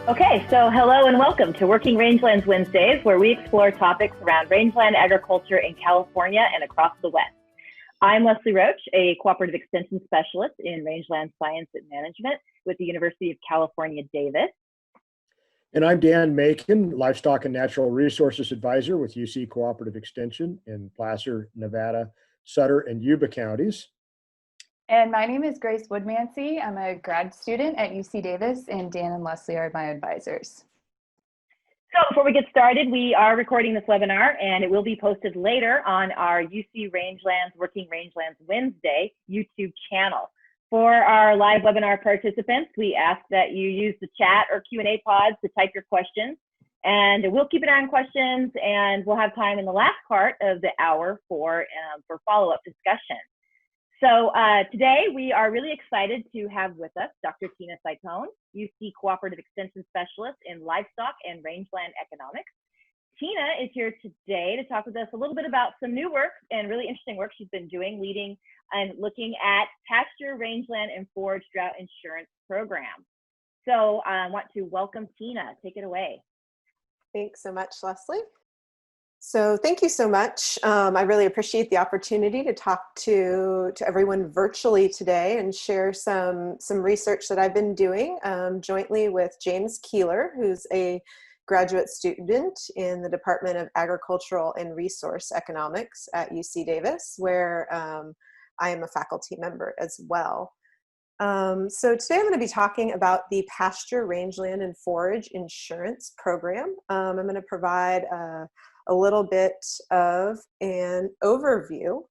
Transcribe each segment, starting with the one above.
Okay, so hello and welcome to Working Rangelands Wednesdays, where we explore topics around rangeland agriculture in California and across the West. I'm Leslie Roche, a cooperative extension specialist in rangeland science and management with the University of California, Davis. And I'm Dan Macon, Livestock and Natural Resources Advisor with UC Cooperative Extension in Pasture, Nevada, Sutter, and Yuba counties. And my name is Grace Woodmansee. I'm a grad student at UC Davis, and Dan and Leslie are my advisors. So before we get started, we are recording this webinar and it will be posted later on our UC Rangelands Working Rangelands Wednesday YouTube channel. For our live webinar participants, we ask that you use the chat or Q&A pods to type your questions, and we'll keep an eye on questions, and we'll have time in the last part of the hour for follow-up discussion. So today we are really excited to have with us Dr. Tina Saitone, UC Cooperative Extension Specialist in Livestock and Rangeland Economics. Tina is here today to talk with us a little bit about some new work and really interesting work she's been doing, leading and looking at Pasture, Rangeland, and Forage Drought Insurance Program. So I want to welcome Tina. Take it away. Thanks so much, Leslie. So thank you so much. I really appreciate the opportunity to talk to everyone virtually today and share some research that I've been doing jointly with James Keeler, who's a graduate student in the Department of Agricultural and Resource Economics at UC Davis, where I am a faculty member as well. So today I'm going to be talking about the Pasture, Rangeland, and Forage Insurance Program. I'm going to provide a little bit of an overview.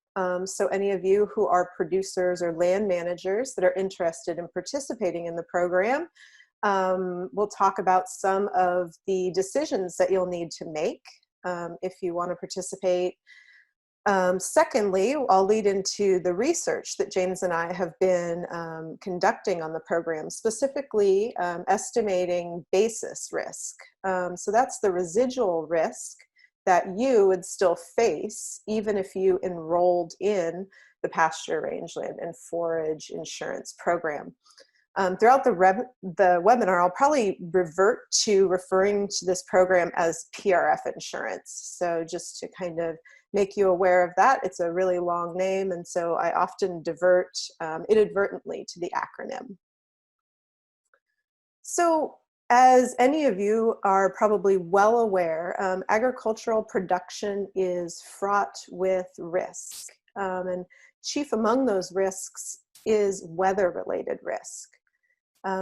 So any of you who are producers or land managers that are interested in participating in the program, we'll talk about some of the decisions that you'll need to make if you want to participate. Secondly, I'll lead into the research that James and I have been conducting on the program, specifically estimating basis risk. So that's the residual risk that you would still face even if you enrolled in the Pasture, Rangeland, and Forage Insurance Program. Throughout the webinar, I'll probably revert to referring to this program as PRF Insurance. So just to kind of make you aware of that, it's a really long name, and so I often divert inadvertently to the acronym. So as any of you are probably well aware, agricultural production is fraught with risk. And chief among those risks is weather-related risk.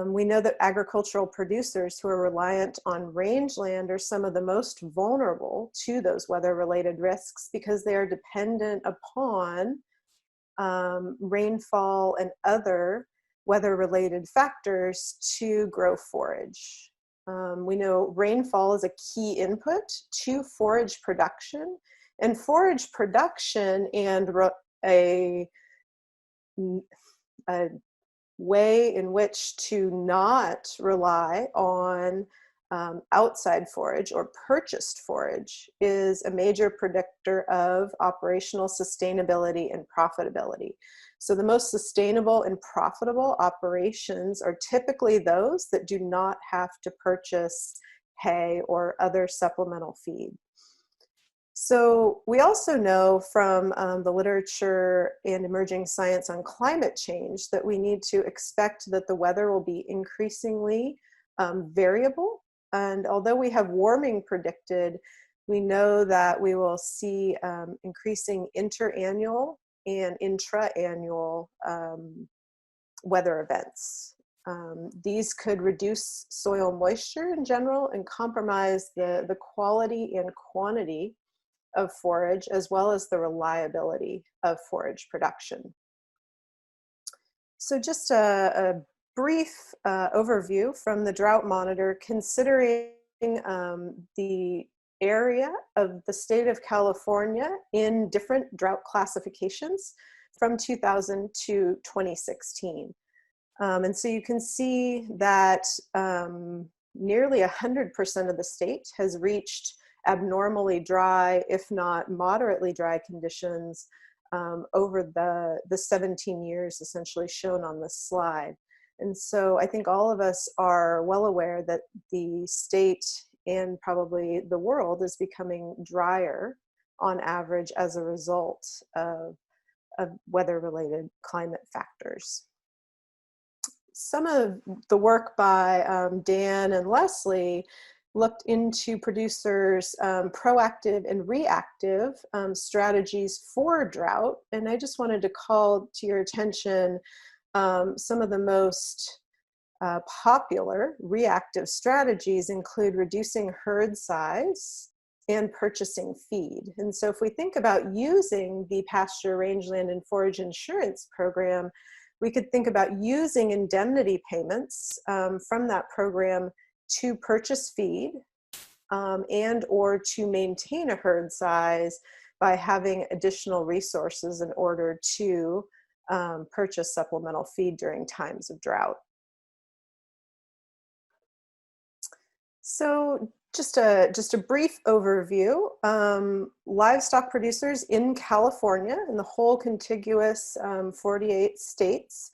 We know that agricultural producers who are reliant on rangeland are some of the most vulnerable to those weather-related risks because they are dependent upon rainfall and other weather-related factors to grow forage. We know rainfall is a key input to forage production, and forage production and a way in which to not rely on outside forage or purchased forage is a major predictor of operational sustainability and profitability. So the most sustainable and profitable operations are typically those that do not have to purchase hay or other supplemental feed. So we also know from the literature and emerging science on climate change that we need to expect that the weather will be increasingly variable. And although we have warming predicted, we know that we will see increasing interannual and intra-annual weather events. These could reduce soil moisture in general and compromise the quality and quantity of forage, as well as the reliability of forage production. So just a brief overview from the Drought Monitor, considering the area of the state of California in different drought classifications from 2000 to 2016. And so you can see that nearly 100% of the state has reached abnormally dry, if not moderately dry conditions over the 17 years essentially shown on this slide. And so I think all of us are well aware that the state and probably the world is becoming drier on average as a result of weather-related climate factors. Some of the work by Dan and Leslie looked into producers' proactive and reactive strategies for drought. And I just wanted to call to your attention some of the most popular reactive strategies include reducing herd size and purchasing feed. And so if we think about using the Pasture, Rangeland, and Forage Insurance Program, we could think about using indemnity payments from that program to purchase feed and or to maintain a herd size by having additional resources in order to purchase supplemental feed during times of drought. So just a brief overview. Livestock producers in California and the whole contiguous 48 states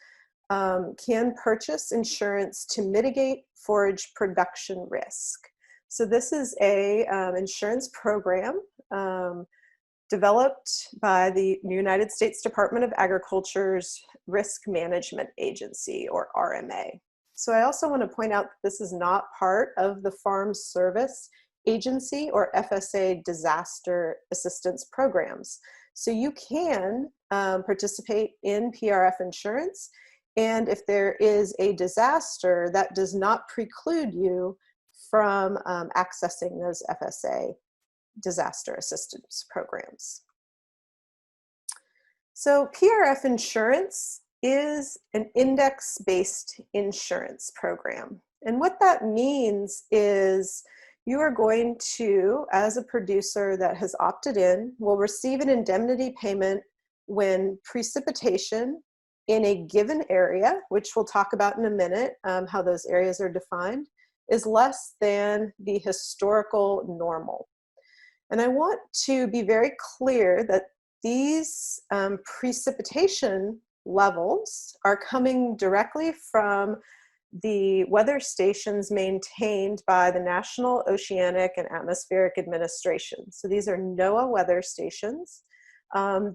can purchase insurance to mitigate forage production risk. So this is a insurance program developed by the United States Department of Agriculture's Risk Management Agency, or RMA. So I also want to point out that this is not part of the Farm Service Agency or FSA disaster assistance programs. So you can participate in PRF insurance, and if there is a disaster, that does not preclude you from accessing those FSA disaster assistance programs. So PRF insurance is an index-based insurance program. And what that means is you are going to, as a producer that has opted in, will receive an indemnity payment when precipitation in a given area, which we'll talk about in a minute, how those areas are defined, is less than the historical normal. And I want to be very clear that these precipitation levels are coming directly from the weather stations maintained by the National Oceanic and Atmospheric Administration. So these are NOAA weather stations.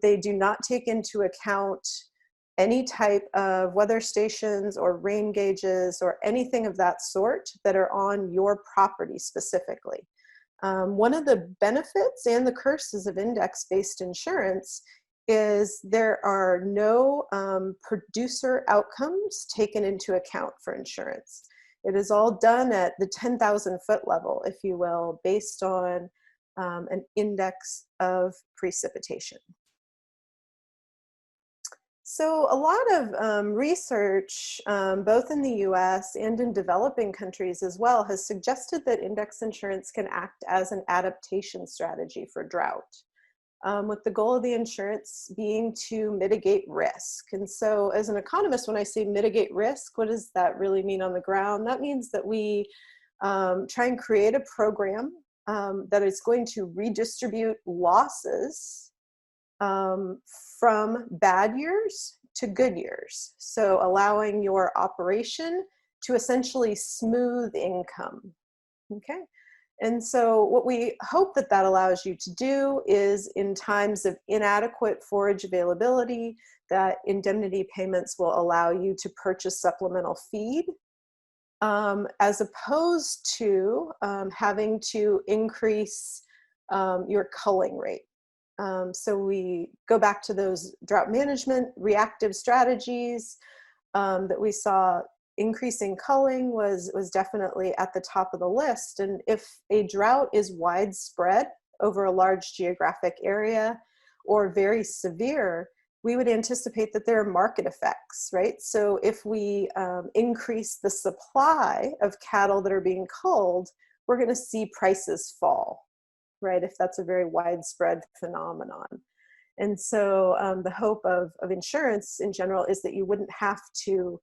They do not take into account any type of weather stations or rain gauges or anything of that sort that are on your property specifically. One of the benefits and the curses of index-based insurance is there are no producer outcomes taken into account for insurance. It is all done at the 10,000 foot level, if you will, based on an index of precipitation. So a lot of research, both in the US and in developing countries as well, has suggested that index insurance can act as an adaptation strategy for drought, with the goal of the insurance being to mitigate risk. And so as an economist, when I say mitigate risk, what does that really mean on the ground? That means that we try and create a program that is going to redistribute losses from bad years to good years. So allowing your operation to essentially smooth income, okay? And so what we hope that that allows you to do is, in times of inadequate forage availability, that indemnity payments will allow you to purchase supplemental feed, as opposed to having to increase your culling rate. So we go back to those drought management reactive strategies that we saw. Increasing culling was definitely at the top of the list. And if a drought is widespread over a large geographic area or very severe, we would anticipate that there are market effects, right? So if we increase the supply of cattle that are being culled, we're going to see prices fall, right? If that's a very widespread phenomenon. And so the hope of insurance in general is that you wouldn't have to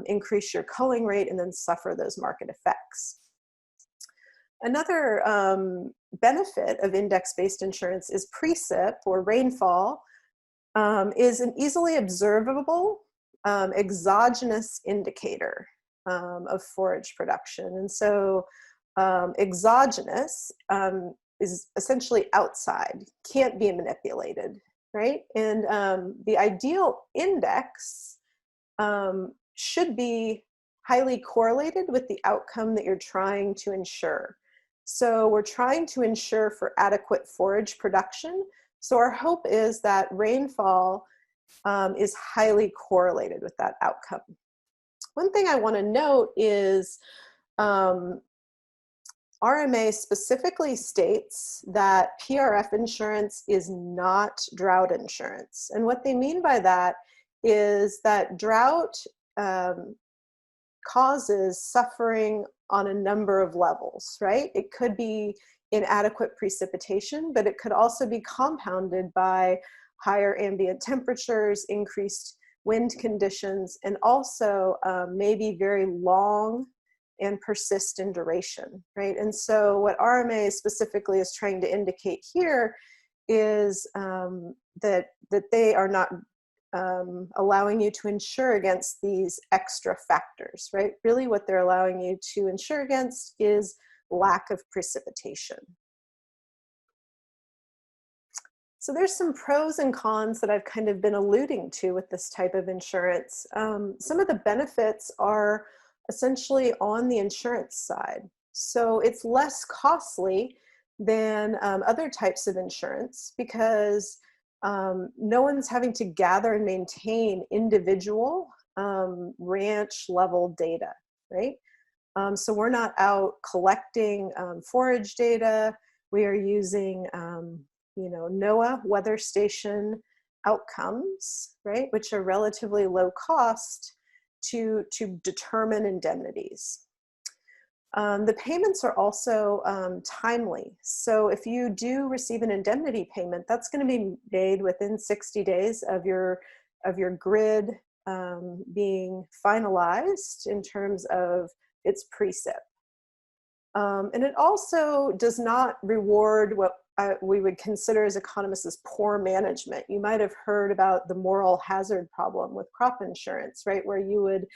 increase your culling rate and then suffer those market effects. Another benefit of index-based insurance is precip, or rainfall, is an easily observable exogenous indicator of forage production. And so exogenous is essentially outside, can't be manipulated, right? And the ideal index should be highly correlated with the outcome that you're trying to ensure. So we're trying to ensure for adequate forage production. So our hope is that rainfall is highly correlated with that outcome. One thing I want to note is RMA specifically states that PRF insurance is not drought insurance. And what they mean by that is that drought causes suffering on a number of levels, right? It could be inadequate precipitation, but it could also be compounded by higher ambient temperatures, increased wind conditions, and also maybe very long and persist in duration, right? And so what RMA specifically is trying to indicate here is that they are not allowing you to insure against these extra factors, right? Really what they're allowing you to insure against is lack of precipitation. So there's some pros and cons that I've kind of been alluding to with this type of insurance. Some of the benefits are essentially on the insurance side. So it's less costly than other types of insurance because no one's having to gather and maintain individual ranch level data, right? So we're not out collecting forage data. We are using NOAA weather station outcomes, right, which are relatively low cost to determine indemnities. The payments are also timely. So if you do receive an indemnity payment, that's going to be made within 60 days of your grid being finalized in terms of its precip. And it also does not reward what we would consider as economists as poor management. You might have heard about the moral hazard problem with crop insurance, right? Where you would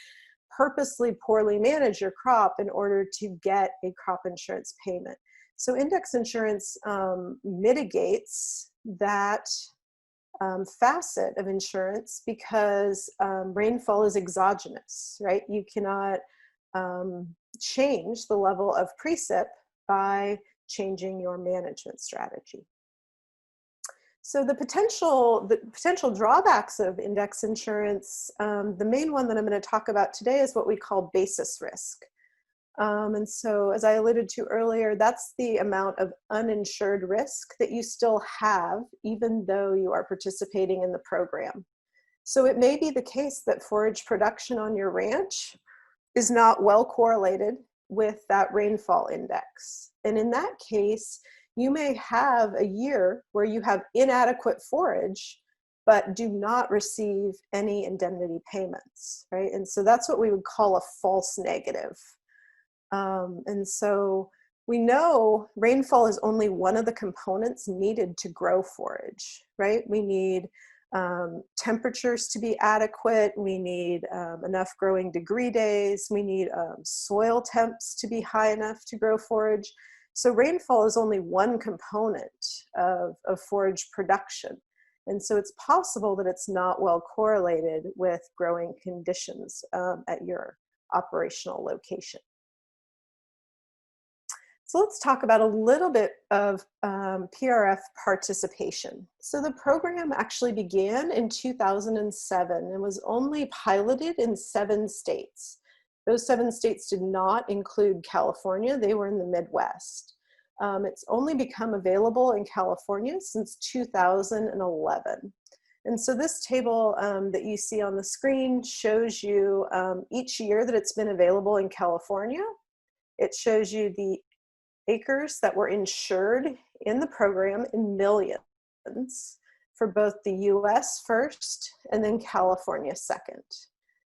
purposely poorly manage your crop in order to get a crop insurance payment. So index insurance mitigates that facet of insurance because rainfall is exogenous, right? You cannot change the level of precip by changing your management strategy. So the potential drawbacks of index insurance, the main one that I'm going to talk about today is what we call basis risk. And so as I alluded to earlier, that's the amount of uninsured risk that you still have even though you are participating in the program. So it may be the case that forage production on your ranch is not well correlated with that rainfall index. And in that case, you may have a year where you have inadequate forage, but do not receive any indemnity payments, right? And so that's what we would call a false negative. And so we know rainfall is only one of the components needed to grow forage, right? We need temperatures to be adequate. We need enough growing degree days. We need soil temps to be high enough to grow forage. So rainfall is only one component of forage production. And so it's possible that it's not well correlated with growing conditions at your operational location. So let's talk about a little bit of PRF participation. So the program actually began in 2007 and was only piloted in 7 states. Those 7 states did not include California. They were in the Midwest. It's only become available in California since 2011. And so this table that you see on the screen shows you each year that it's been available in California. It shows you the acres that were insured in the program in millions for both the US first and then California second.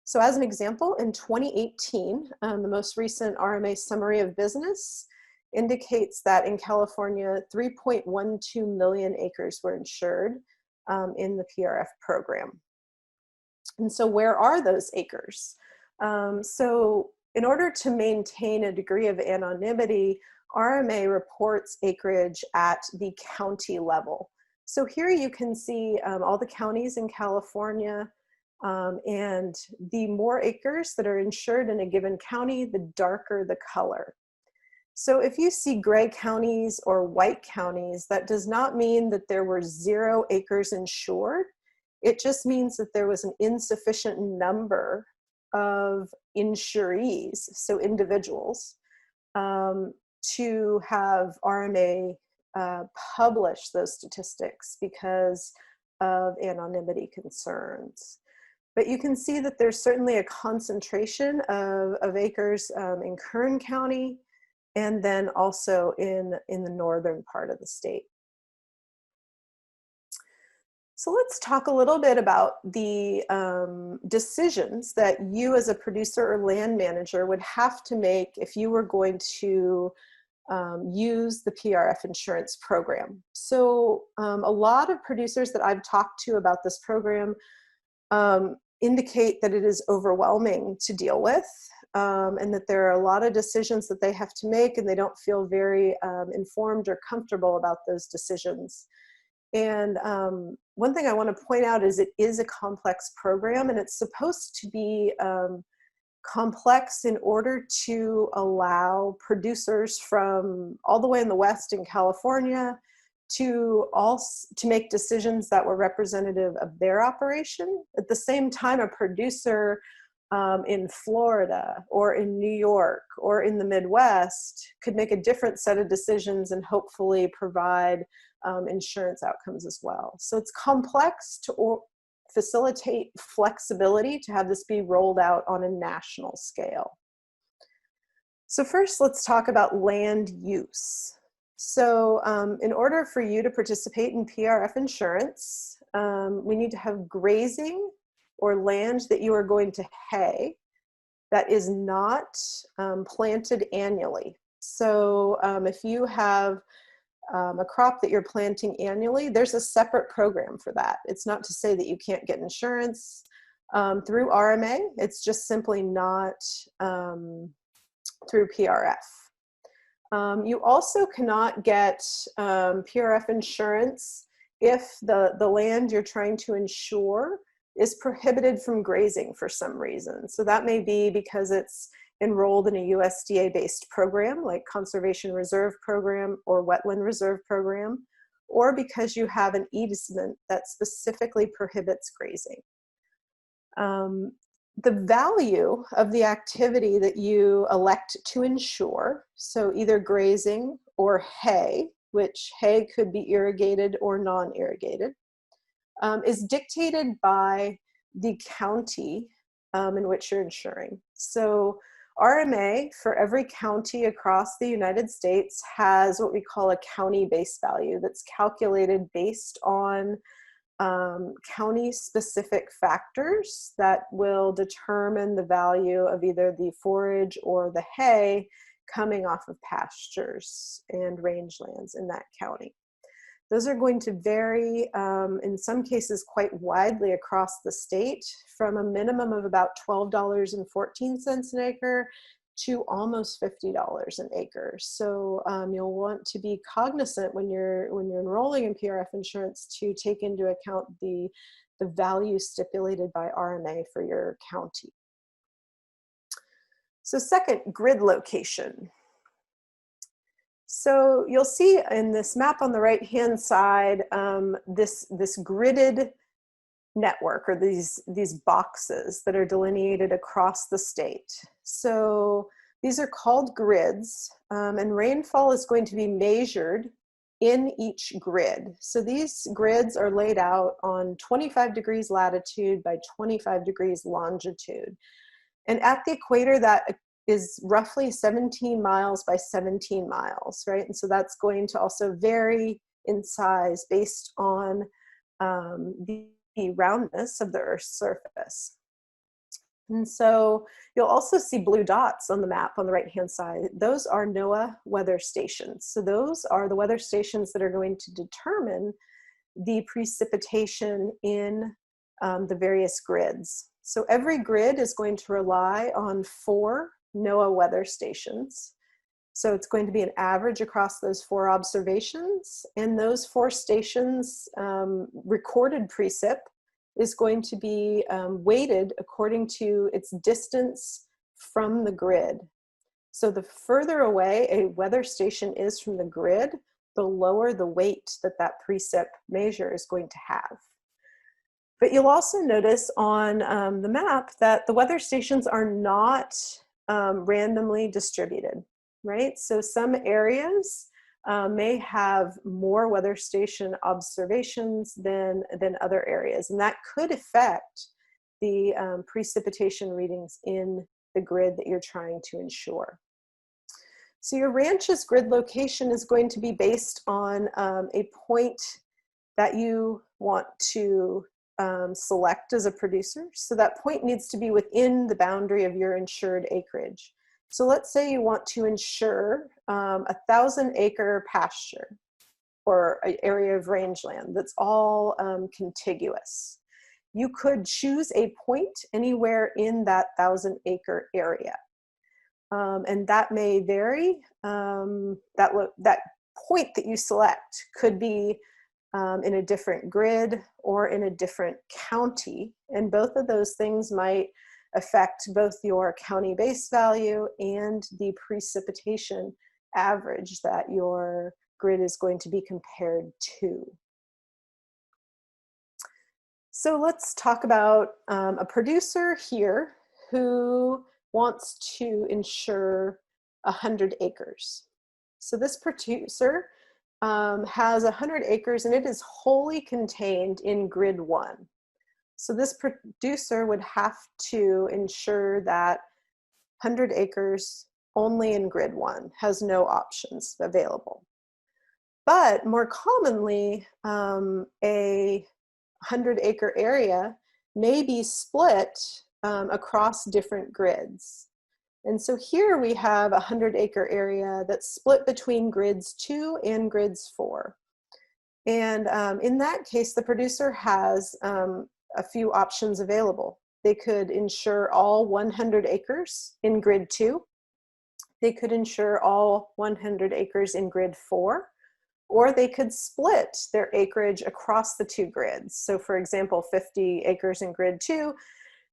So as an example, in 2018, the most recent RMA summary of business indicates that in California, 3.12 million acres were insured in the PRF program. And so where are those acres? So in order to maintain a degree of anonymity, RMA reports acreage at the county level. So here you can see all the counties in California, and the more acres that are insured in a given county, the darker the color. So if you see gray counties or white counties, that does not mean that there were 0 acres insured. It just means that there was an insufficient number of insurees, so individuals, to have RMA publish those statistics because of anonymity concerns. But you can see that there's certainly a concentration of acres in Kern County, and then also in the northern part of the state. So let's talk a little bit about the decisions that you as a producer or land manager would have to make if you were going to use the PRF insurance program. So a lot of producers that I've talked to about this program indicate that it is overwhelming to deal with, and that there are a lot of decisions that they have to make, and they don't feel very informed or comfortable about those decisions. And one thing I want to point out is it is a complex program, and it's supposed to be complex in order to allow producers from all the way in the West in California to make decisions that were representative of their operation. At the same time, a producer in Florida or in New York or in the Midwest could make a different set of decisions and hopefully provide insurance outcomes as well. So it's complex to facilitate flexibility to have this be rolled out on a national scale. So first, let's talk about land use. So in order for you to participate in PRF insurance, we need to have grazing or land that you are going to hay that is not planted annually. So if you have a crop that you're planting annually, there's a separate program for that. It's not to say that you can't get insurance through RMA. It's just simply not through PRF. You also cannot get PRF insurance if the land you're trying to insure is prohibited from grazing for some reason. So that may be because it's enrolled in a USDA-based program like Conservation Reserve Program or Wetland Reserve Program, or because you have an easement that specifically prohibits grazing. The value of the activity that you elect to insure, so either grazing or hay, which hay could be irrigated or non-irrigated, is dictated by the county in which you're insuring. So RMA for every county across the United States has what we call a county base value that's calculated based on county-specific factors that will determine the value of either the forage or the hay coming off of pastures and rangelands in that county. Those are going to vary, in some cases, quite widely across the state, from a minimum of about $12.14 an acre to almost $50 an acre. So you'll want to be cognizant when you're enrolling in PRF insurance to take into account the value stipulated by RMA for your county. So second, grid location. So you'll see in this map on the right-hand side, this gridded network, or these boxes that are delineated across the state. So these are called grids, and rainfall is going to be measured in each grid. So these grids are laid out on 25 degrees latitude by 25 degrees longitude. And at the equator, that is roughly 17 miles by 17 miles, right? And so that's going to also vary in size based on the roundness of the Earth's surface. And so you'll also see blue dots on the map on the right-hand side. Those are NOAA weather stations. So those are the weather stations that are going to determine the precipitation in the various grids. So every grid is going to rely on 4 NOAA weather stations. So it's going to be an average across those 4 observations, and those 4 stations recorded precip is going to be weighted according to its distance from the grid. So the further away a weather station is from the grid, the lower the weight that that precip measure is going to have. But you'll also notice on the map that the weather stations are not randomly distributed, right? So some areas may have more weather station observations than other areas, and that could affect the precipitation readings in the grid that you're trying to ensure. So your ranch's grid location is going to be based on a point that you want to select as a producer. So that point needs to be within the boundary of your insured acreage. So let's say you want to insure a 1,000-acre pasture or an area of rangeland that's all contiguous. You could choose a point anywhere in that 1,000-acre area. And that may vary. That point that you select could be in a different grid or in a different county. And both of those things might affect both your county base value and the precipitation average that your grid is going to be compared to. So let's talk about a producer here who wants to insure 100 acres. So this producer has 100 acres and it is wholly contained in grid 1. So this producer would have to ensure that 100 acres only in grid 1, has no options available. But more commonly, a 100-acre area may be split across different grids. And so here we have a 100-acre area that's split between grids 2 and grids 4. And in that case, the producer has a few options available. They could insure all 100 acres in grid 2. They could insure all 100 acres in grid 4, or they could split their acreage across the 2 grids. So for example, 50 acres in grid 2,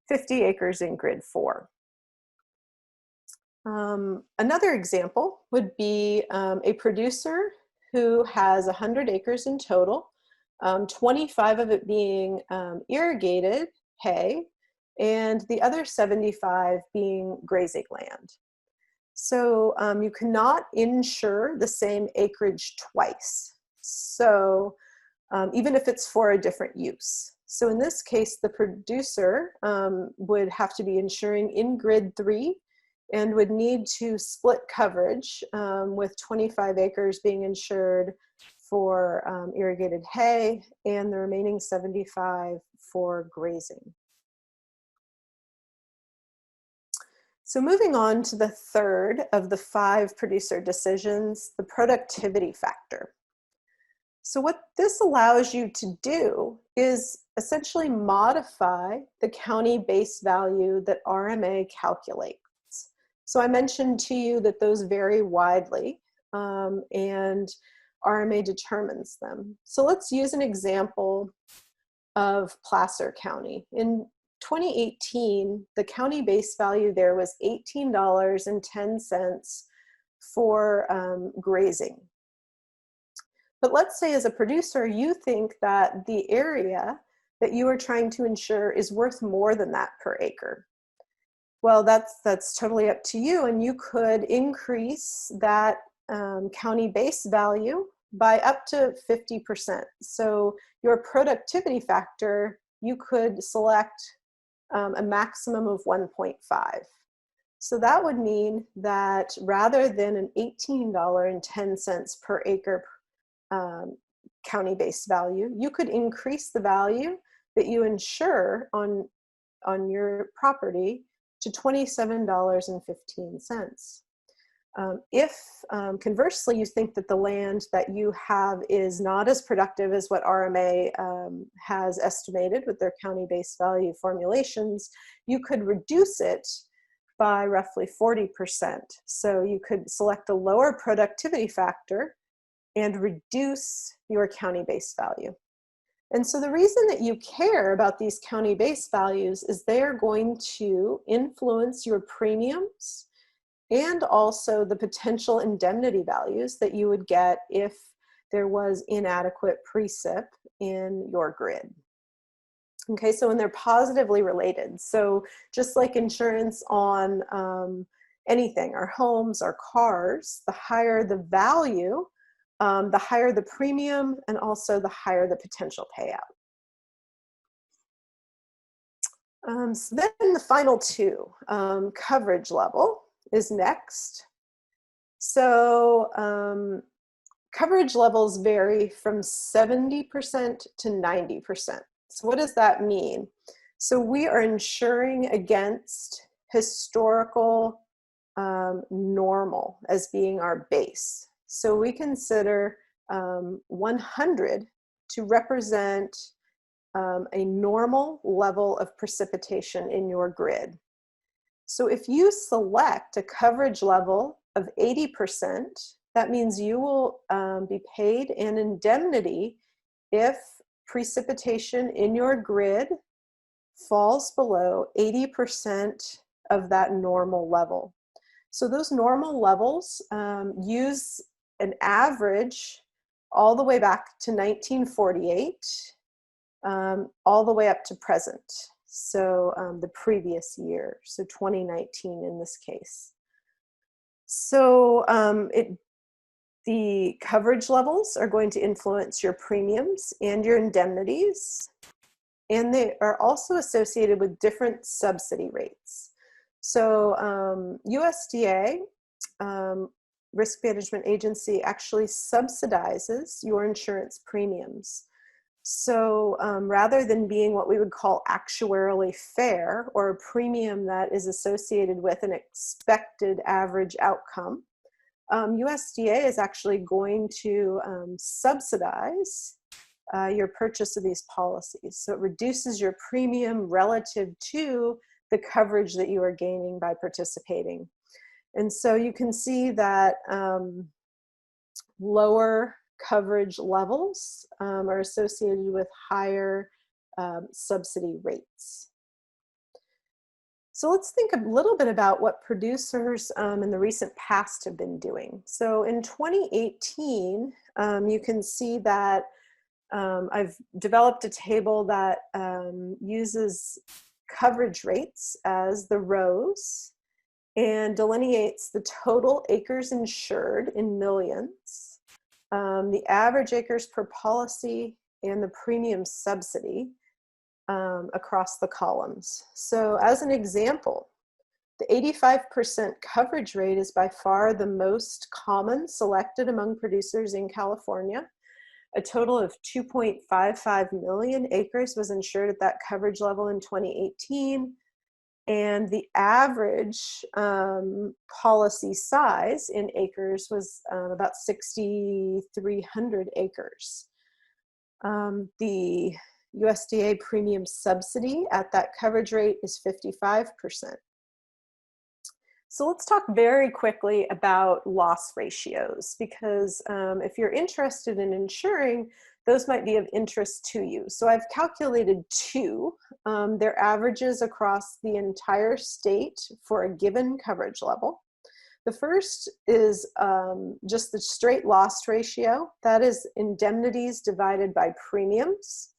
50 acres in grid 4. Another example would be a producer who has 100 acres in total, 25 of it being irrigated hay, and the other 75 being grazing land. So you cannot insure the same acreage twice. So even if it's for a different use. So in this case, the producer would have to be insuring in grid 3 and would need to split coverage with 25 acres being insured for irrigated hay and the remaining 75 for grazing. So moving on to the third of the 5 producer decisions, the productivity factor. So what this allows you to do is essentially modify the county base value that RMA calculates. So I mentioned to you that those vary widely and RMA determines them. So let's use an example of Placer County. In 2018, the county base value there was $18.10 for grazing. But let's say as a producer, you think that the area that you are trying to insure is worth more than that per acre. Well, that's totally up to you, and you could increase that county base value by up to 50%. So your productivity factor, you could select a maximum of 1.5. So that would mean that rather than an $18.10 per acre county base value, you could increase the value that you insure on your property to $27.15. If conversely you think that the land that you have is not as productive as what RMA has estimated with their county-based value formulations, you could reduce it by roughly 40%. So you could select a lower productivity factor and reduce your county-based value. And so the reason that you care about these county-based values is they are going to influence your premiums and also the potential indemnity values that you would get if there was inadequate precip in your grid. Okay, so and they're positively related. So just like insurance on anything, our homes, our cars, the higher the value, the higher the premium, and also the higher the potential payout. So then the final two, coverage level is next. So coverage levels vary from 70% to 90%. So what does that mean? So we are insuring against historical normal as being our base. So we consider 100 to represent a normal level of precipitation in your grid. So if you select a coverage level of 80%, that means you will be paid an indemnity if precipitation in your grid falls below 80% of that normal level. So those normal levels use an average all the way back to 1948, all the way up to present. So the previous year, so 2019 in this case. So the coverage levels are going to influence your premiums and your indemnities, and they are also associated with different subsidy rates. So USDA, Risk Management Agency, actually subsidizes your insurance premiums. So rather than being what we would call actuarially fair, or a premium that is associated with an expected average outcome, USDA is actually going to subsidize your purchase of these policies. So it reduces your premium relative to the coverage that you are gaining by participating. And so you can see that lower coverage levels are associated with higher subsidy rates. So let's think a little bit about what producers in the recent past have been doing. So in 2018, you can see that I've developed a table that uses coverage rates as the rows and delineates the total acres insured in millions, the average acres per policy, and the premium subsidy across the columns. So as an example, the 85% coverage rate is by far the most common selected among producers in California. A total of 2.55 million acres was insured at that coverage level in 2018. And the average policy size in acres was about 6,300 acres. The USDA premium subsidy at that coverage rate is 55%. So let's talk very quickly about loss ratios, because if you're interested in insuring, those might be of interest to you. So I've calculated two. They're averages across the entire state for a given coverage level. The first is just the straight loss ratio. That is indemnities divided by premiums.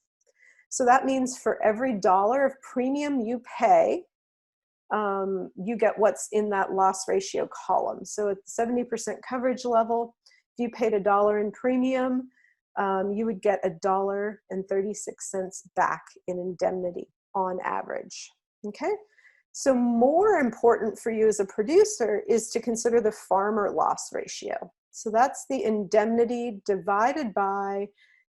So that means for every $1 of premium you pay, you get what's in that loss ratio column. So at the 70% coverage level, if you paid $1 in premium, you would get $1.36 back in indemnity on average. Okay, so more important for you as a producer is to consider the farmer loss ratio. So that's the indemnity divided by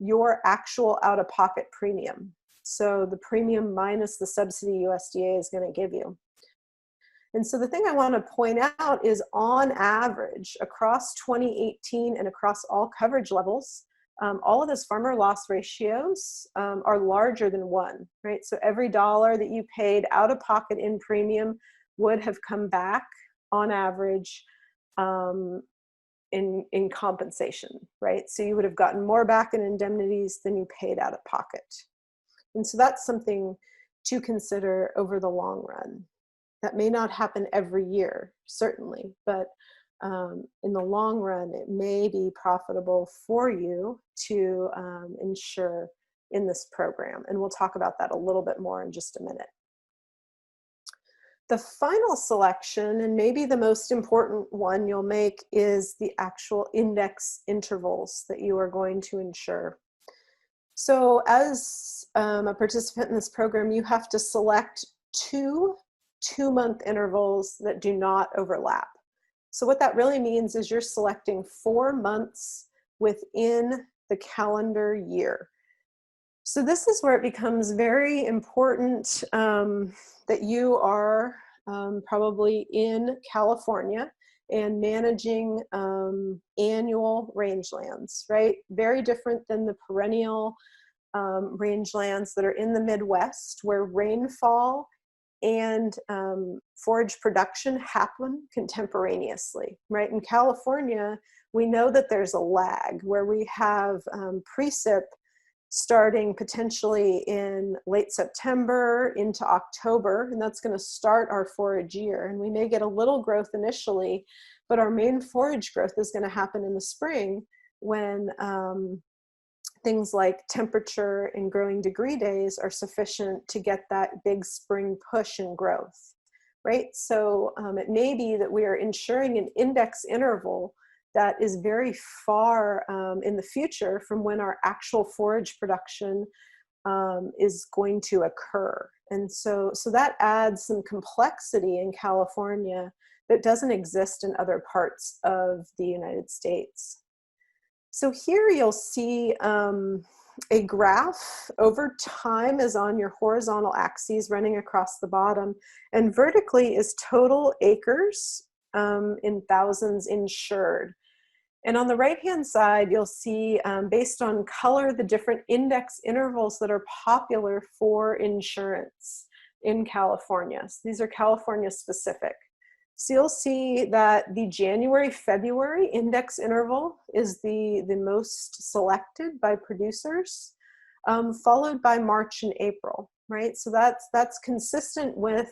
your actual out-of-pocket premium. So the premium minus the subsidy USDA is going to give you. And so the thing I want to point out is, on average, across 2018 and across all coverage levels, all of those farmer loss ratios are larger than 1, right? So every dollar that you paid out of pocket in premium would have come back on average in compensation, right? So you would have gotten more back in indemnities than you paid out of pocket. And so that's something to consider over the long run. That may not happen every year, certainly, but in the long run, it may be profitable for you to insure in this program. And we'll talk about that a little bit more in just a minute. The final selection, and maybe the most important one you'll make, is the actual index intervals that you are going to insure. So as a participant in this program, you have to select 2 2-month intervals that do not overlap. So what that really means is you're selecting 4 months within the calendar year. So this is where it becomes very important that you are probably in California and managing annual rangelands, right? Very different than the perennial rangelands that are in the Midwest, where rainfall and forage production happen contemporaneously, right? In California, we know that there's a lag where we have precip starting potentially in late September into October, and that's going to start our forage year. And we may get a little growth initially, but our main forage growth is going to happen in the spring when things like temperature and growing degree days are sufficient to get that big spring push and growth, right? So it may be that we are ensuring an index interval that is very far in the future from when our actual forage production is going to occur. And so that adds some complexity in California that doesn't exist in other parts of the United States. So here you'll see a graph over time is on your horizontal axes running across the bottom, and vertically is total acres in thousands insured. And on the right-hand side, you'll see, based on color, the different index intervals that are popular for insurance in California. So these are California specific. So you'll see that the January-February index interval is the most selected by producers, followed by March and April, right? So that's consistent with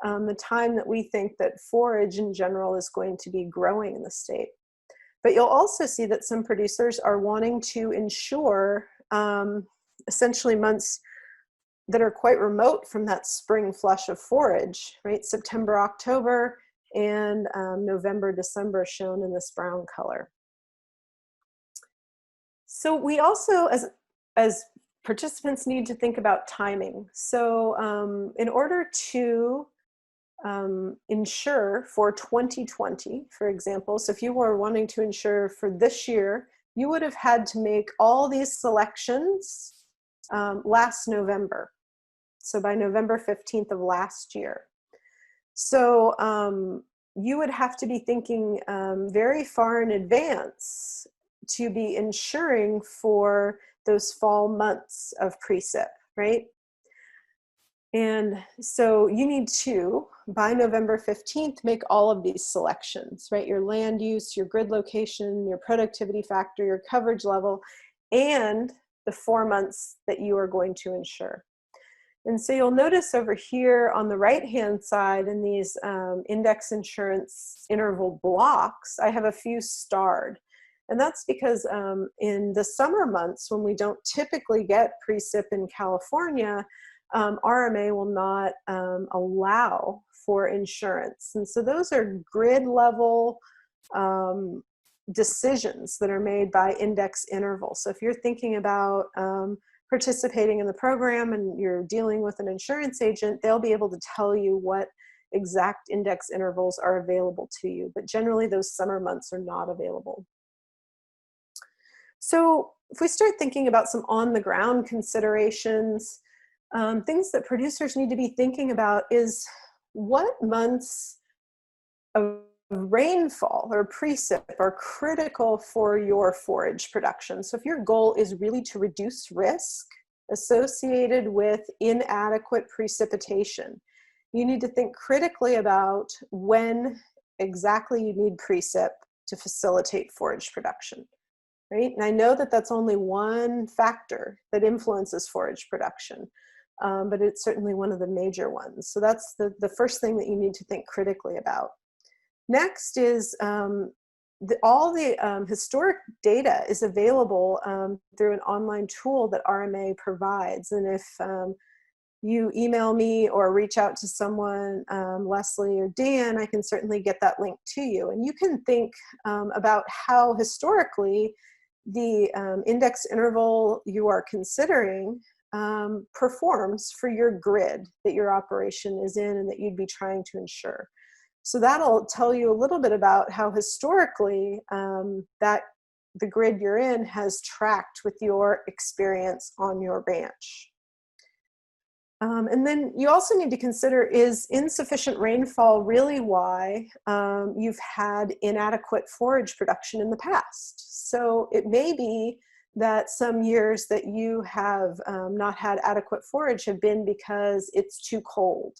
the time that we think that forage in general is going to be growing in the state. But you'll also see that some producers are wanting to insure essentially months that are quite remote from that spring flush of forage, right? September, October, and November, December shown in this brown color. So we also, as participants, need to think about timing. So in order to insure for 2020, for example, so if you were wanting to insure for this year, you would have had to make all these selections last November. So by November 15th of last year. So you would have to be thinking very far in advance to be insuring for those fall months of precip, right? And so you need to, by November 15th, make all of these selections, right? Your land use, your grid location, your productivity factor, your coverage level, and the 4 months that you are going to insure. And so you'll notice over here on the right-hand side in these index insurance interval blocks, I have a few starred. And that's because in the summer months, when we don't typically get precip in California, RMA will not allow for insurance. And so those are grid level decisions that are made by index intervals. So if you're thinking about participating in the program and you're dealing with an insurance agent, they'll be able to tell you what exact index intervals are available to you. But generally those summer months are not available. So if we start thinking about some on-the-ground considerations, things that producers need to be thinking about is what months of rainfall or precip are critical for your forage production. So if your goal is really to reduce risk associated with inadequate precipitation, you need to think critically about when exactly you need precip to facilitate forage production, right? And I know that that's only one factor that influences forage production, but it's certainly one of the major ones. So that's the first thing that you need to think critically about. Next is all the historic data is available through an online tool that RMA provides. And if you email me or reach out to someone, Leslie or Dan, I can certainly get that link to you. And you can think about how historically the index interval you are considering performs for your grid that your operation is in and that you'd be trying to insure. So that'll tell you a little bit about how historically that the grid you're in has tracked with your experience on your ranch. And then you also need to consider, is insufficient rainfall really why you've had inadequate forage production in the past? So it may be that some years that you have not had adequate forage have been because it's too cold,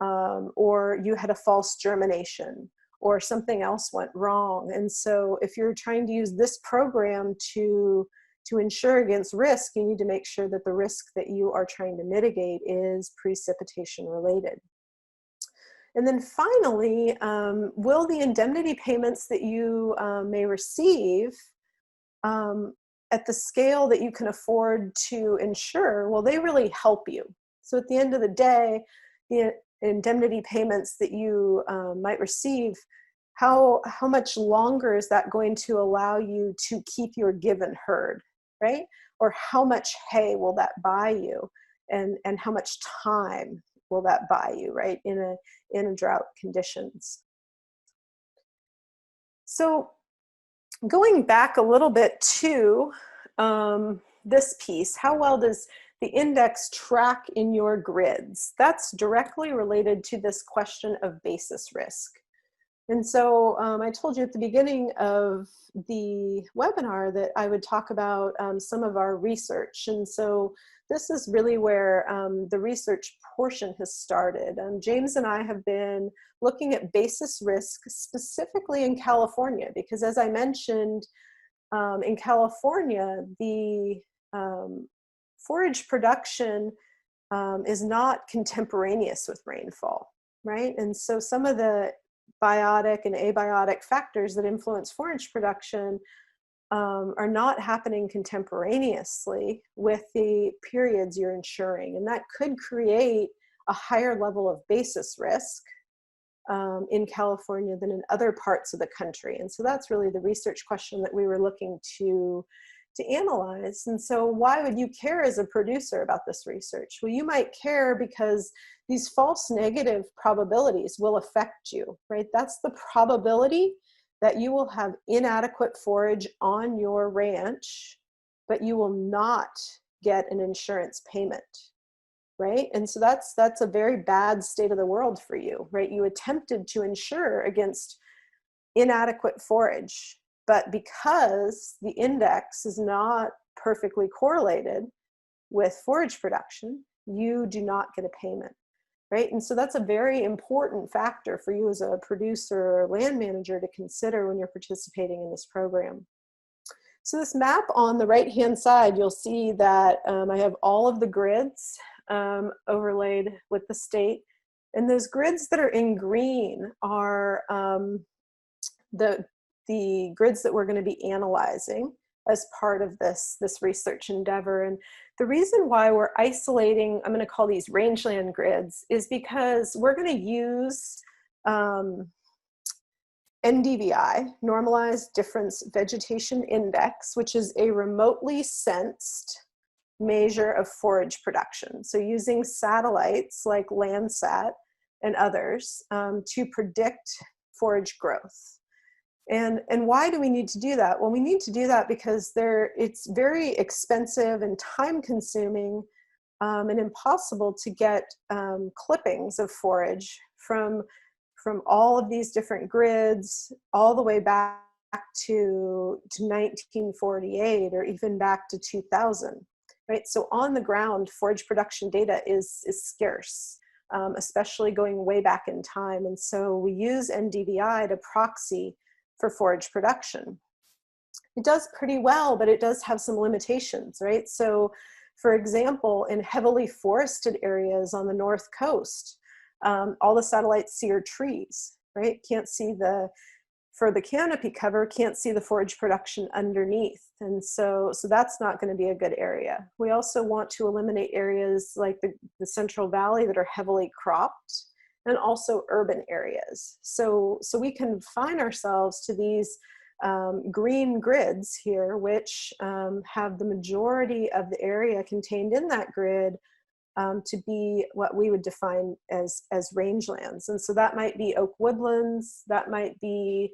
or you had a false germination, or something else went wrong. And so if you're trying to use this program to insure against risk, you need to make sure that the risk that you are trying to mitigate is precipitation related. And then finally, will the indemnity payments that you may receive at the scale that you can afford to insure, will they really help you? So at the end of the day, the indemnity payments that you might receive, how much longer is that going to allow you to keep your given herd, right? Or how much hay will that buy you, and how much time will that buy you, right, in a drought conditions? So going back a little bit to this piece, how well does the index track in your grids? That's directly related to this question of basis risk. And so I told you at the beginning of the webinar that I would talk about some of our research. And so this is really where the research portion has started. James and I have been looking at basis risk specifically in California, because as I mentioned, in California, the forage production is not contemporaneous with rainfall, right? And so some of the biotic and abiotic factors that influence forage production are not happening contemporaneously with the periods you're insuring. And that could create a higher level of basis risk in California than in other parts of the country. And so that's really the research question that we were looking to analyze. And so why would you care as a producer about this research? Well, you might care because these false negative probabilities will affect you, right? That's the probability that you will have inadequate forage on your ranch, but you will not get an insurance payment, right? And so that's a very bad state of the world for you, right? You attempted to insure against inadequate forage, but because the index is not perfectly correlated with forage production, you do not get a payment, right? And so that's a very important factor for you as a producer or land manager to consider when you're participating in this program. So this map on the right-hand side, you'll see that I have all of the grids overlaid with the state. And those grids that are in green are the grids that we're going to be analyzing as part of this research endeavor. And the reason why we're isolating, I'm going to call these rangeland grids, is because we're going to use NDVI, Normalized Difference Vegetation Index, which is a remotely sensed measure of forage production. So using satellites like Landsat and others to predict forage growth. And why do we need to do that? Well, we need to do that because it's very expensive and time consuming and impossible to get clippings of forage from all of these different grids all the way back to 1948 or even back to 2000, right? So on the ground, forage production data is scarce, especially going way back in time. And so we use NDVI to proxy for forage production. It does pretty well, but it does have some limitations, right? So for example, in heavily forested areas on the North Coast, all the satellites see are trees, right? Can't see for the canopy cover, can't see the forage production underneath. And so that's not going to be a good area. We also want to eliminate areas like the Central Valley that are heavily cropped, and also urban areas. So we confine ourselves to these green grids here, which have the majority of the area contained in that grid to be what we would define as rangelands. And so that might be oak woodlands, that might be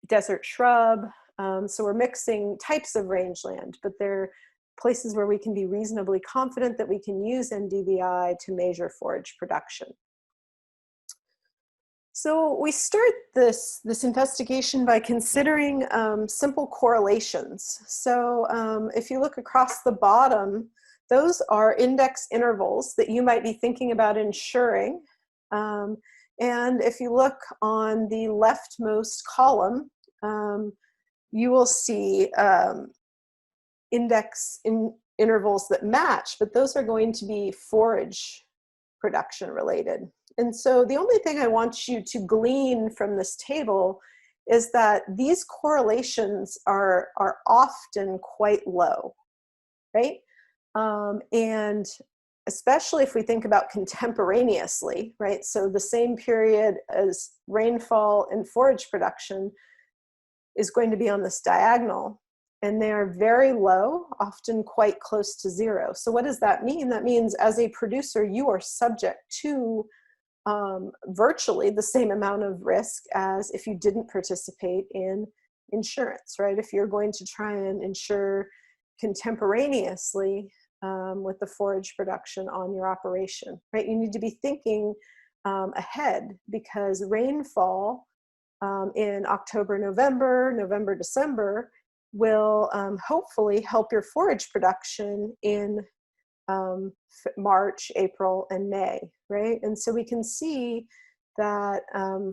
desert shrub. So we're mixing types of rangeland, but they're places where we can be reasonably confident that we can use NDVI to measure forage production. So we start this investigation by considering simple correlations. So if you look across the bottom, those are index intervals that you might be thinking about insuring. And if you look on the leftmost column, you will see index intervals that match, but those are going to be forage production related. And so the only thing I want you to glean from this table is that these correlations are often quite low, right? And especially if we think about contemporaneously, right? So the same period as rainfall and forage production is going to be on this diagonal, and they are very low, often quite close to zero. So what does that mean? That means as a producer, you are subject to virtually the same amount of risk as if you didn't participate in insurance, right? If you're going to try and insure contemporaneously with the forage production on your operation, right? You need to be thinking ahead, because rainfall in October, November, December will hopefully help your forage production in March, April, and May, right? And so we can see that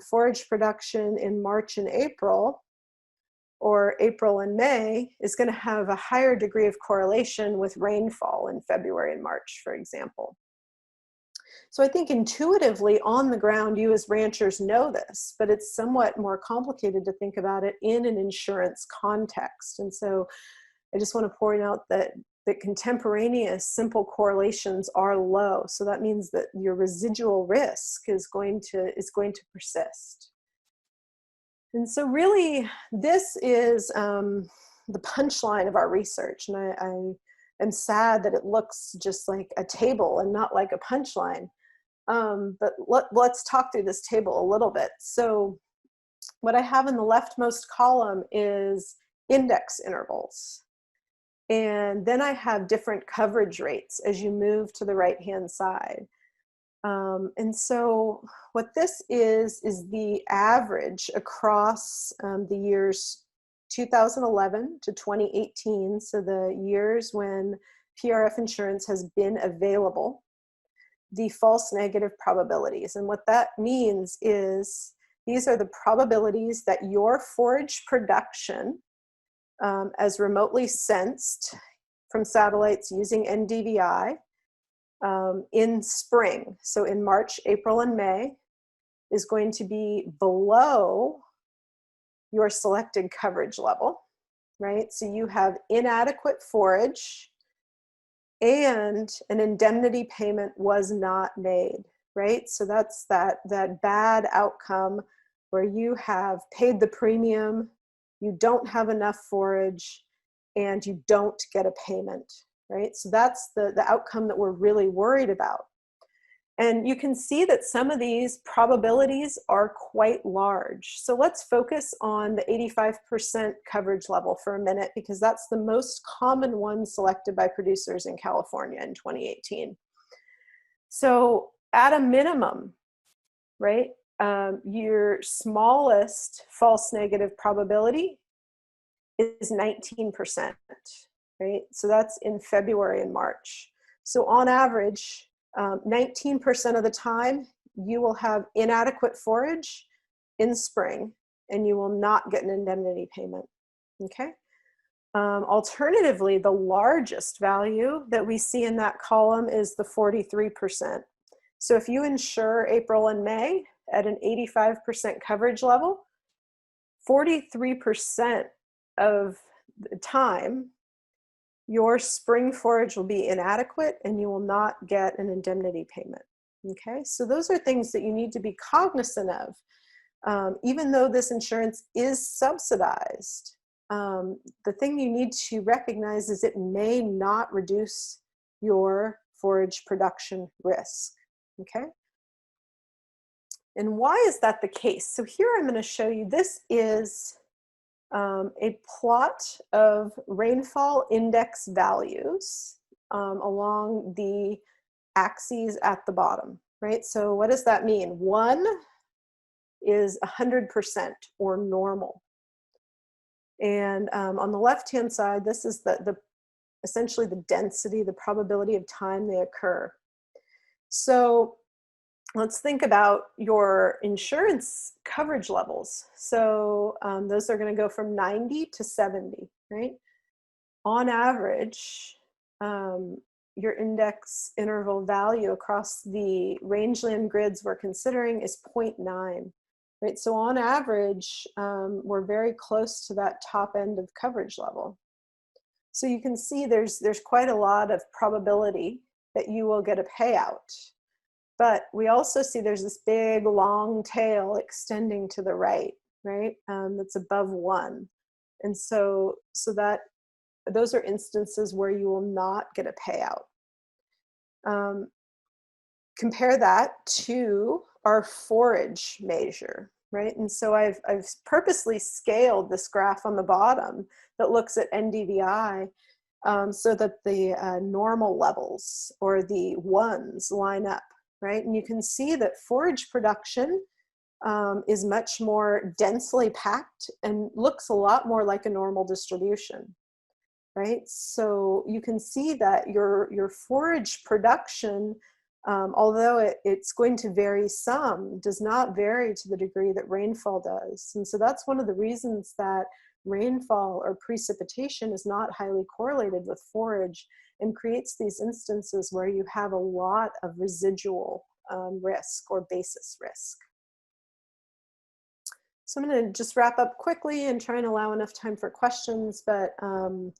forage production in March and April, or April and May, is going to have a higher degree of correlation with rainfall in February and March, for example. So I think intuitively on the ground, you as ranchers know this, but it's somewhat more complicated to think about it in an insurance context. And so I just want to point out that contemporaneous simple correlations are low. So that means that your residual risk is going to persist. And so really, this is the punchline of our research. And I am sad that it looks just like a table and not like a punchline. But let's talk through this table a little bit. So what I have in the leftmost column is index intervals. And then I have different coverage rates as you move to the right-hand side. And so what this is the average across the years 2011 to 2018, so the years when PRF insurance has been available, the false negative probabilities. And what that means is these are the probabilities that your forage production, as remotely sensed from satellites using NDVI, in spring, so in March, April, and May, is going to be below your selected coverage level, right? So you have inadequate forage and an indemnity payment was not made, right? So that's that bad outcome where you have paid the premium, you don't have enough forage, and you don't get a payment, right? So that's the outcome that we're really worried about. And you can see that some of these probabilities are quite large. So let's focus on the 85% coverage level for a minute, because that's the most common one selected by producers in California in 2018. So at a minimum, right, your smallest false negative probability is 19%, right? So that's in February and March. So on average, 19% of the time, you will have inadequate forage in spring, and you will not get an indemnity payment, okay? Alternatively, the largest value that we see in that column is the 43%. So if you insure April and May at an 85% coverage level, 43% of the time, your spring forage will be inadequate and you will not get an indemnity payment. Okay, so those are things that you need to be cognizant of. Even though this insurance is subsidized, the thing you need to recognize is it may not reduce your forage production risk. Okay, and why is that the case? So here I'm going to show you, this is a plot of rainfall index values along the axes at the bottom, right? So what does that mean? 1 is 100% or normal. And on the left-hand side, this is essentially the density, the probability of time they occur. So let's think about your insurance coverage levels. So those are going to go from 90 to 70, right? On average, your index interval value across the rangeland grids we're considering is 0.9, right? So on average, we're very close to that top end of coverage level. So you can see there's quite a lot of probability that you will get a payout. But we also see there's this big long tail extending to the right, right? That's above 1. And so that those are instances where you will not get a payout. Compare that to our forage measure, right? And so I've purposely scaled this graph on the bottom that looks at NDVI so that the normal levels or the ones line up, right? And you can see that forage production is much more densely packed and looks a lot more like a normal distribution, right? So you can see that your forage production, although it's going to vary some, does not vary to the degree that rainfall does. And so that's one of the reasons that rainfall or precipitation is not highly correlated with forage and creates these instances where you have a lot of residual risk or basis risk. So I'm going to just wrap up quickly and try and allow enough time for questions, but to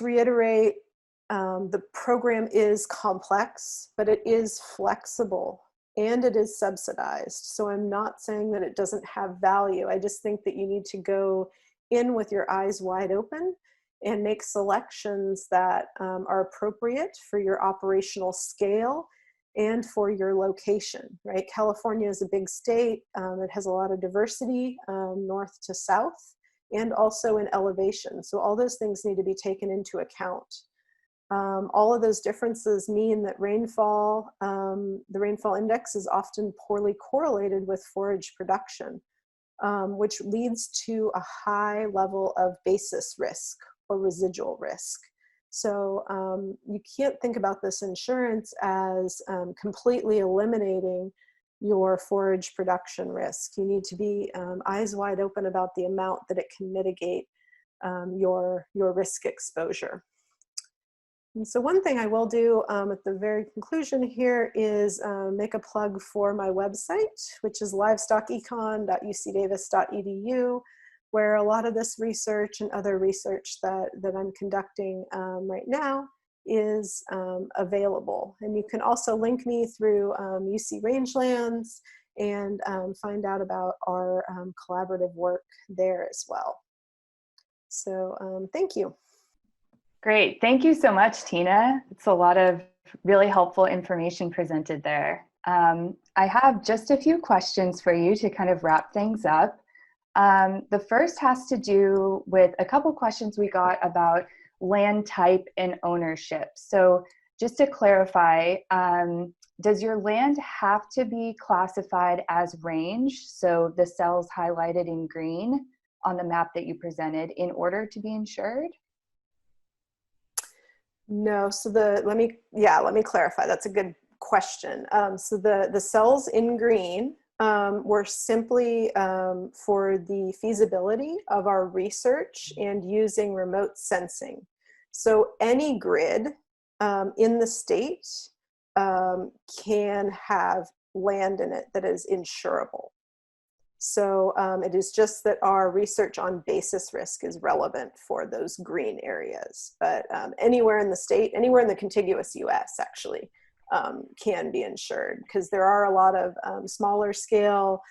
reiterate, the program is complex, but it is flexible and it is subsidized. So I'm not saying that it doesn't have value. I just think that you need to go in with your eyes wide open and make selections that are appropriate for your operational scale and for your location, right? California is a big state. It has a lot of diversity north to south and also in elevation. So all those things need to be taken into account. All of those differences mean that rainfall, the rainfall index is often poorly correlated with forage production, which leads to a high level of basis risk or residual risk. So you can't think about this insurance as completely eliminating your forage production risk. You need to be eyes wide open about the amount that it can mitigate your risk exposure. And so one thing I will do at the very conclusion here is make a plug for my website, which is livestockecon.ucdavis.edu, where a lot of this research and other research that I'm conducting right now is available. And you can also link me through UC Rangelands and find out about our collaborative work there as well. So thank you. Great. Thank you so much, Tina. It's a lot of really helpful information presented there. I have just a few questions for you to kind of wrap things up. The first has to do with a couple questions we got about land type and ownership. So just to clarify, does your land have to be classified as range, so the cells highlighted in green on the map that you presented, in order to be insured? No, so let me clarify. That's a good question. So the cells in green were simply for the feasibility of our research and using remote sensing. So any grid in the state can have land in it that is insurable. So it is just that our research on basis risk is relevant for those green areas. But anywhere in the state, anywhere in the contiguous US actually can be insured, because there are a lot of smaller scale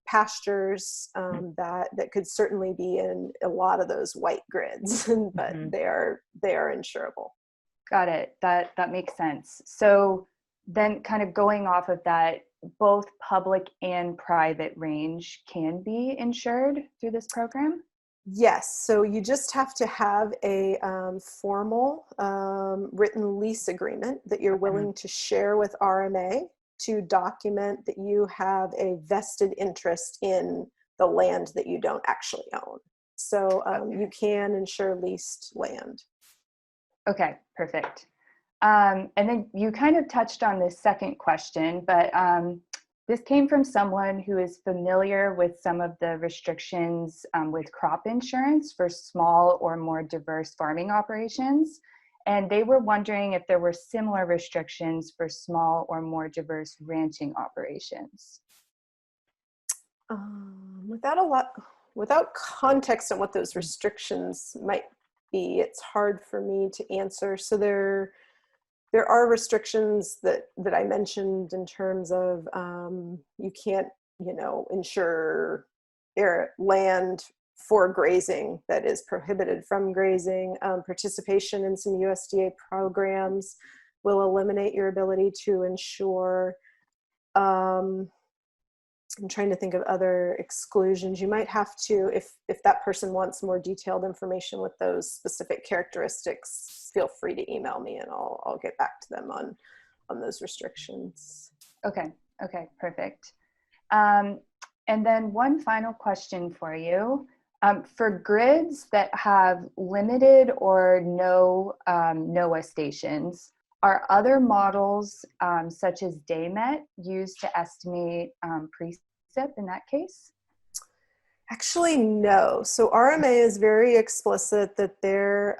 pastures that could certainly be in a lot of those white grids, but they are insurable. Got it. That makes sense. So then kind of going off of that, both public and private range can be insured through this program? Yes, so you just have to have a formal written lease agreement that you're willing to share with RMA to document that you have a vested interest in the land that you don't actually own. So you can insure leased land. Okay, perfect. And then you kind of touched on this second question, but this came from someone who is familiar with some of the restrictions with crop insurance for small or more diverse farming operations. And they were wondering if there were similar restrictions for small or more diverse ranching operations. Without context on what those restrictions might be, it's hard for me to answer. So there are restrictions that I mentioned in terms of you can't, insure land for grazing that is prohibited from grazing. Participation in some USDA programs will eliminate your ability to insure. I'm trying to think of other exclusions. You might have to, if that person wants more detailed information with those specific characteristics, feel free to email me and I'll get back to them on those restrictions. Okay, perfect. And then one final question for you. For grids that have limited or no NOAA stations, are other models such as DayMet used to estimate precip in that case? Actually, no. So RMA is very explicit that their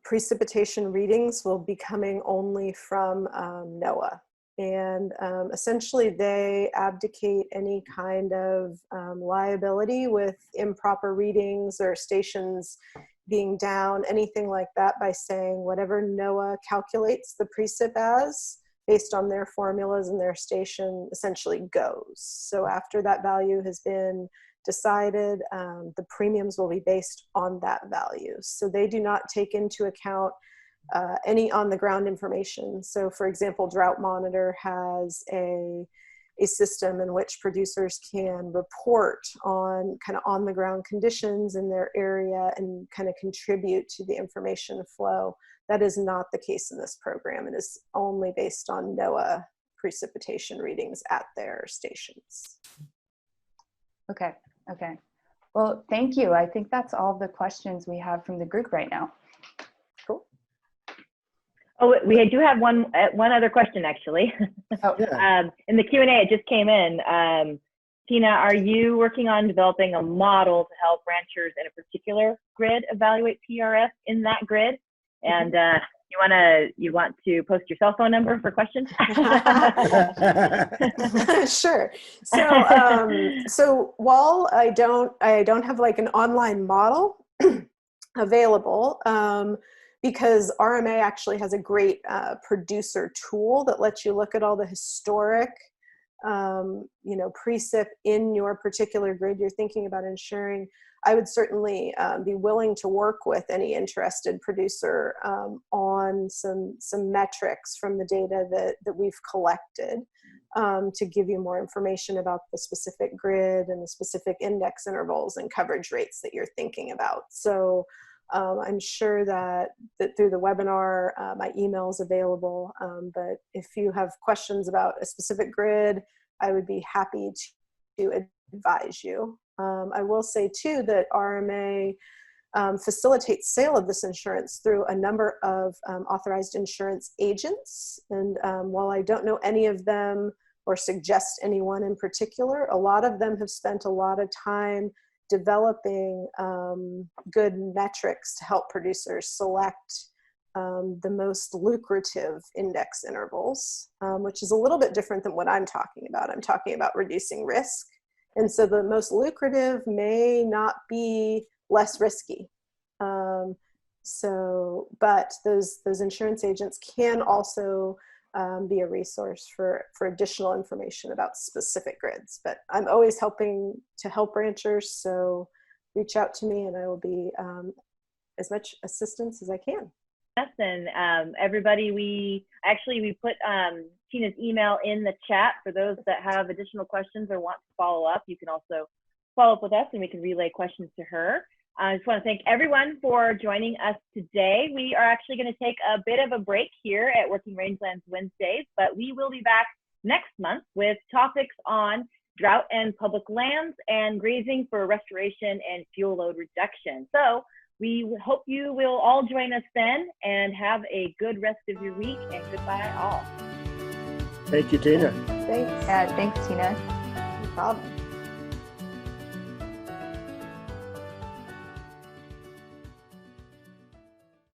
precipitation readings will be coming only from NOAA. And essentially they abdicate any kind of liability with improper readings or stations being down, anything like that, by saying whatever NOAA calculates the precip as, based on their formulas and their station, essentially goes. So after that value has been decided, the premiums will be based on that value. So they do not take into account any on-the-ground information. So for example, Drought Monitor has a system in which producers can report on kind of on-the-ground conditions in their area and kind of contribute to the information flow. That is not the case in this program. It is only based on NOAA precipitation readings at their stations. Okay. Well, thank you. I think that's all the questions we have from the group right now. Cool. Oh, we do have one other question, actually. Oh, yeah. In the Q&A, it just came in. Tina, are you working on developing a model to help ranchers in a particular grid evaluate PRF in that grid? And you want to post your cell phone number for questions? Sure. So while I don't have like an online model available, because RMA actually has a great producer tool that lets you look at all the historic precip in your particular grid you're thinking about insuring, I would certainly be willing to work with any interested producer on some metrics from the data that we've collected to give you more information about the specific grid and the specific index intervals and coverage rates that you're thinking about. So I'm sure that through the webinar, my email is available, but if you have questions about a specific grid, I would be happy to advise you. I will say too that RMA facilitates sale of this insurance through a number of authorized insurance agents. And while I don't know any of them or suggest anyone in particular, a lot of them have spent a lot of time developing good metrics to help producers select the most lucrative index intervals, which is a little bit different than what I'm talking about. I'm talking about reducing risk. And so the most lucrative may not be less risky. But those insurance agents can also be a resource for additional information about specific grids. But I'm always helping to help ranchers, so reach out to me and I will be as much assistance as I can. Yes, and everybody, we put Tina's email in the chat for those that have additional questions or want to follow up. You can also follow up with us and we can relay questions to her. I just want to thank everyone for joining us today. We are actually going to take a bit of a break here at Working Rangelands Wednesdays, but we will be back next month with topics on drought and public lands and grazing for restoration and fuel load reduction. So we hope you will all join us then, and have a good rest of your week, and goodbye all. Thank you, Tina. Thanks. Yeah, thanks, Tina. No problem.